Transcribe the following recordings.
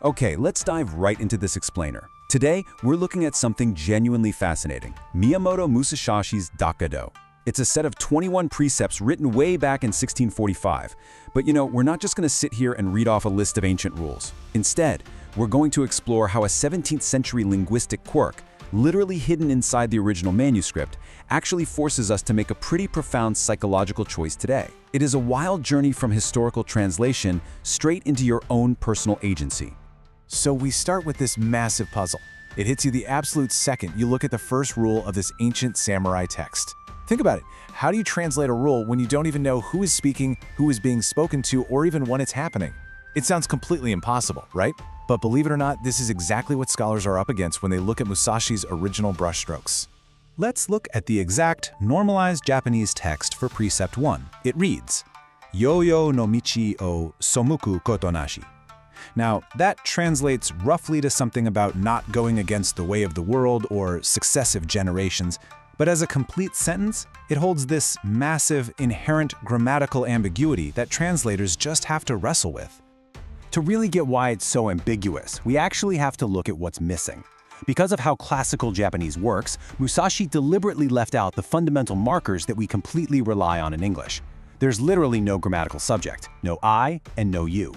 Okay, let's dive right into this explainer. Today, we're looking at something genuinely fascinating, Miyamoto Musashi's Dokkōdō. It's a set of 21 precepts written way back in 1645. But we're not just going to sit here and read off a list of ancient rules. Instead, we're going to explore how a 17th century linguistic quirk, literally hidden inside the original manuscript, actually forces us to make a pretty profound psychological choice today. It is a wild journey from historical translation straight into your own personal agency. So we start with this massive puzzle. It hits you the absolute second you look at the first rule of this ancient samurai text. Think about it. How do you translate a rule when you don't even know who is speaking, who is being spoken to, or even when it's happening? It sounds completely impossible, right? But believe it or not, this is exactly what scholars are up against when they look at Musashi's original brushstrokes. Let's look at the exact normalized Japanese text for Precept 1. It reads, Yo-yo no michi o somuku koto nashi. Now, that translates roughly to something about not going against the way of the world or successive generations, but as a complete sentence, it holds this massive, inherent grammatical ambiguity that translators just have to wrestle with. To really get why it's so ambiguous, we actually have to look at what's missing. Because of how classical Japanese works, Musashi deliberately left out the fundamental markers that we completely rely on in English. There's literally no grammatical subject, no I and no you.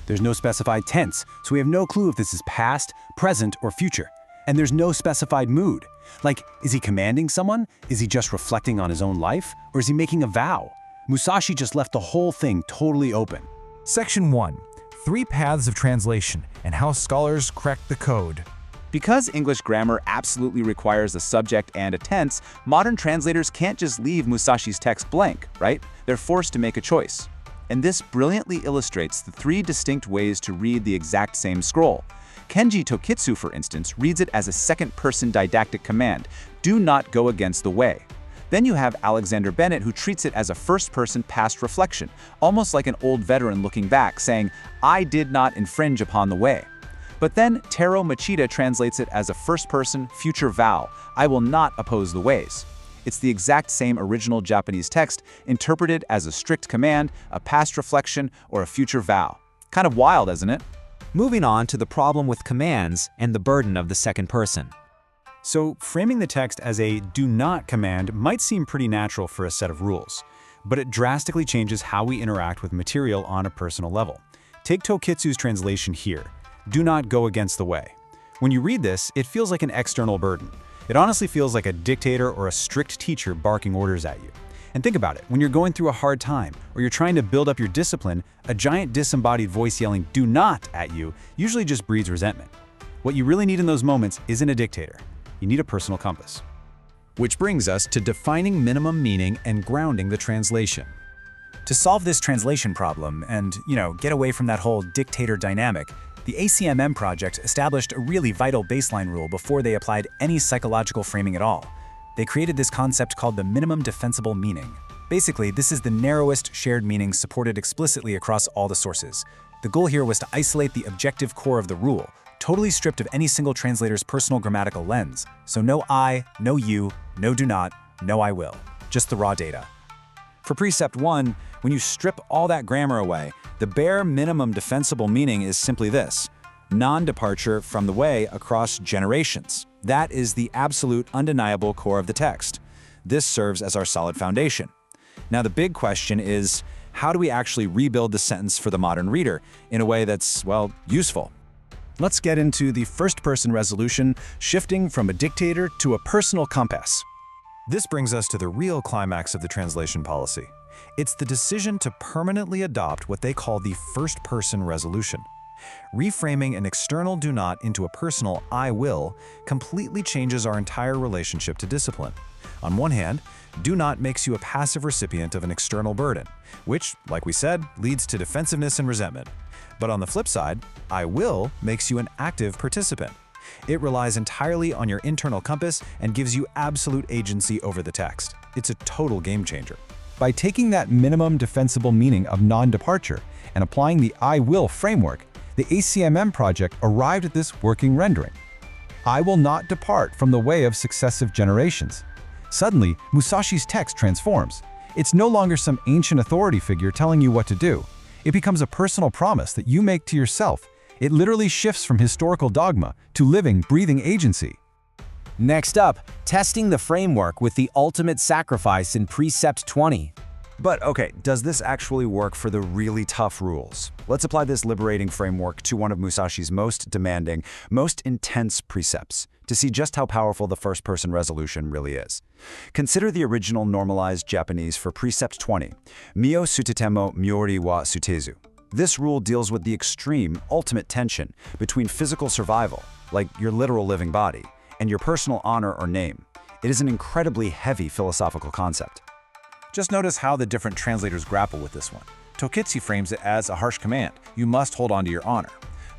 There's no specified tense, so we have no clue if this is past, present, or future. And there's no specified mood. Like, is he commanding someone? Is he just reflecting on his own life? Or is he making a vow? Musashi just left the whole thing totally open. Section 1. 3 paths of translation and how scholars crack the code. Because English grammar absolutely requires a subject and a tense, modern translators can't just leave Musashi's text blank, right? They're forced to make a choice. And this brilliantly illustrates the 3 distinct ways to read the exact same scroll. Kenji Tokitsu, for instance, reads it as a second-person didactic command, do not go against the way. Then you have Alexander Bennett, who treats it as a first-person past reflection, almost like an old veteran looking back, saying, I did not infringe upon the way. But then Taro Machida translates it as a first-person future vow, I will not oppose the ways. It's the exact same original Japanese text, interpreted as a strict command, a past reflection, or a future vow. Kind of wild, isn't it? Moving on to the problem with commands and the burden of the second person. So, framing the text as a do not command might seem pretty natural for a set of rules, but it drastically changes how we interact with material on a personal level. Take Tokitsu's translation here, do not go against the way. When you read this, it feels like an external burden. It honestly feels like a dictator or a strict teacher barking orders at you. And think about it, when you're going through a hard time or you're trying to build up your discipline, a giant disembodied voice yelling do not at you usually just breeds resentment. What you really need in those moments isn't a dictator. You need a personal compass. Which brings us to defining minimum meaning and grounding the translation. To solve this translation problem and, get away from that whole dictator dynamic, the ACMM project established a really vital baseline rule before they applied any psychological framing at all. They created this concept called the minimum defensible meaning. Basically, this is the narrowest shared meaning supported explicitly across all the sources. The goal here was to isolate the objective core of the rule, totally stripped of any single translator's personal grammatical lens. So no I, no you, no do not, no I will. Just the raw data. For Precept 1, when you strip all that grammar away, the bare minimum defensible meaning is simply this: non-departure from the way across generations. That is the absolute, undeniable core of the text. This serves as our solid foundation. Now the big question is, how do we actually rebuild the sentence for the modern reader in a way that's, useful? Let's get into the first-person resolution, shifting from a dictator to a personal compass. This brings us to the real climax of the translation policy. It's the decision to permanently adopt what they call the first-person resolution. Reframing an external do not into a personal I will completely changes our entire relationship to discipline. On one hand, do not makes you a passive recipient of an external burden, which, like we said, leads to defensiveness and resentment. But on the flip side, I will makes you an active participant. It relies entirely on your internal compass and gives you absolute agency over the text. It's a total game changer. By taking that minimum defensible meaning of non-departure and applying the I will framework, the ACMM project arrived at this working rendering. I will not depart from the way of successive generations. Suddenly, Musashi's text transforms. It's no longer some ancient authority figure telling you what to do. It becomes a personal promise that you make to yourself, It literally shifts from historical dogma to living, breathing agency. Next up, testing the framework with the ultimate sacrifice in Precept 20. But okay, does this actually work for the really tough rules? Let's apply this liberating framework to one of Musashi's most demanding, most intense precepts to see just how powerful the first-person resolution really is. Consider the original normalized Japanese for Precept 20, Mio sutetemo myori wa sutezu. This rule deals with the extreme, ultimate tension between physical survival, like your literal living body, and your personal honor or name. It is an incredibly heavy philosophical concept. Just notice how the different translators grapple with this one. Tokitsu frames it as a harsh command. You must hold on to your honor.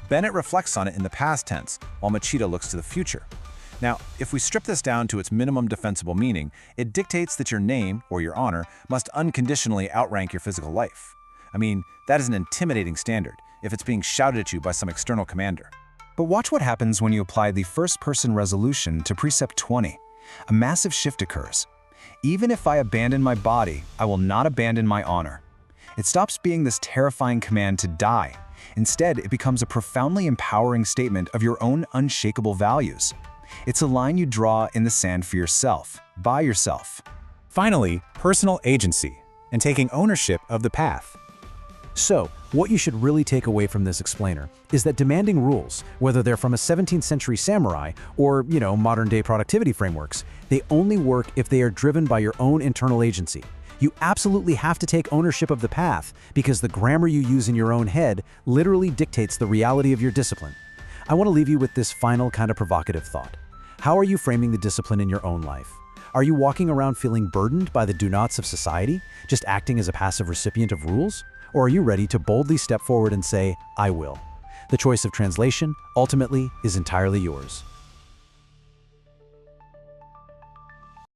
Bennett reflects on it in the past tense, while Machida looks to the future. Now, if we strip this down to its minimum defensible meaning, it dictates that your name, or your honor, must unconditionally outrank your physical life. I mean, that is an intimidating standard, if it's being shouted at you by some external commander. But watch what happens when you apply the first-person resolution to Precept 20. A massive shift occurs. Even if I abandon my body, I will not abandon my honor. It stops being this terrifying command to die. Instead, it becomes a profoundly empowering statement of your own unshakable values. It's a line you draw in the sand for yourself, by yourself. Finally, personal agency and taking ownership of the path. So, what you should really take away from this explainer is that demanding rules, whether they're from a 17th century samurai or, modern-day productivity frameworks, they only work if they are driven by your own internal agency. You absolutely have to take ownership of the path because the grammar you use in your own head literally dictates the reality of your discipline. I want to leave you with this final kind of provocative thought. How are you framing the discipline in your own life? Are you walking around feeling burdened by the do-nots of society, just acting as a passive recipient of rules? Or are you ready to boldly step forward and say, I will? The choice of translation, ultimately, is entirely yours.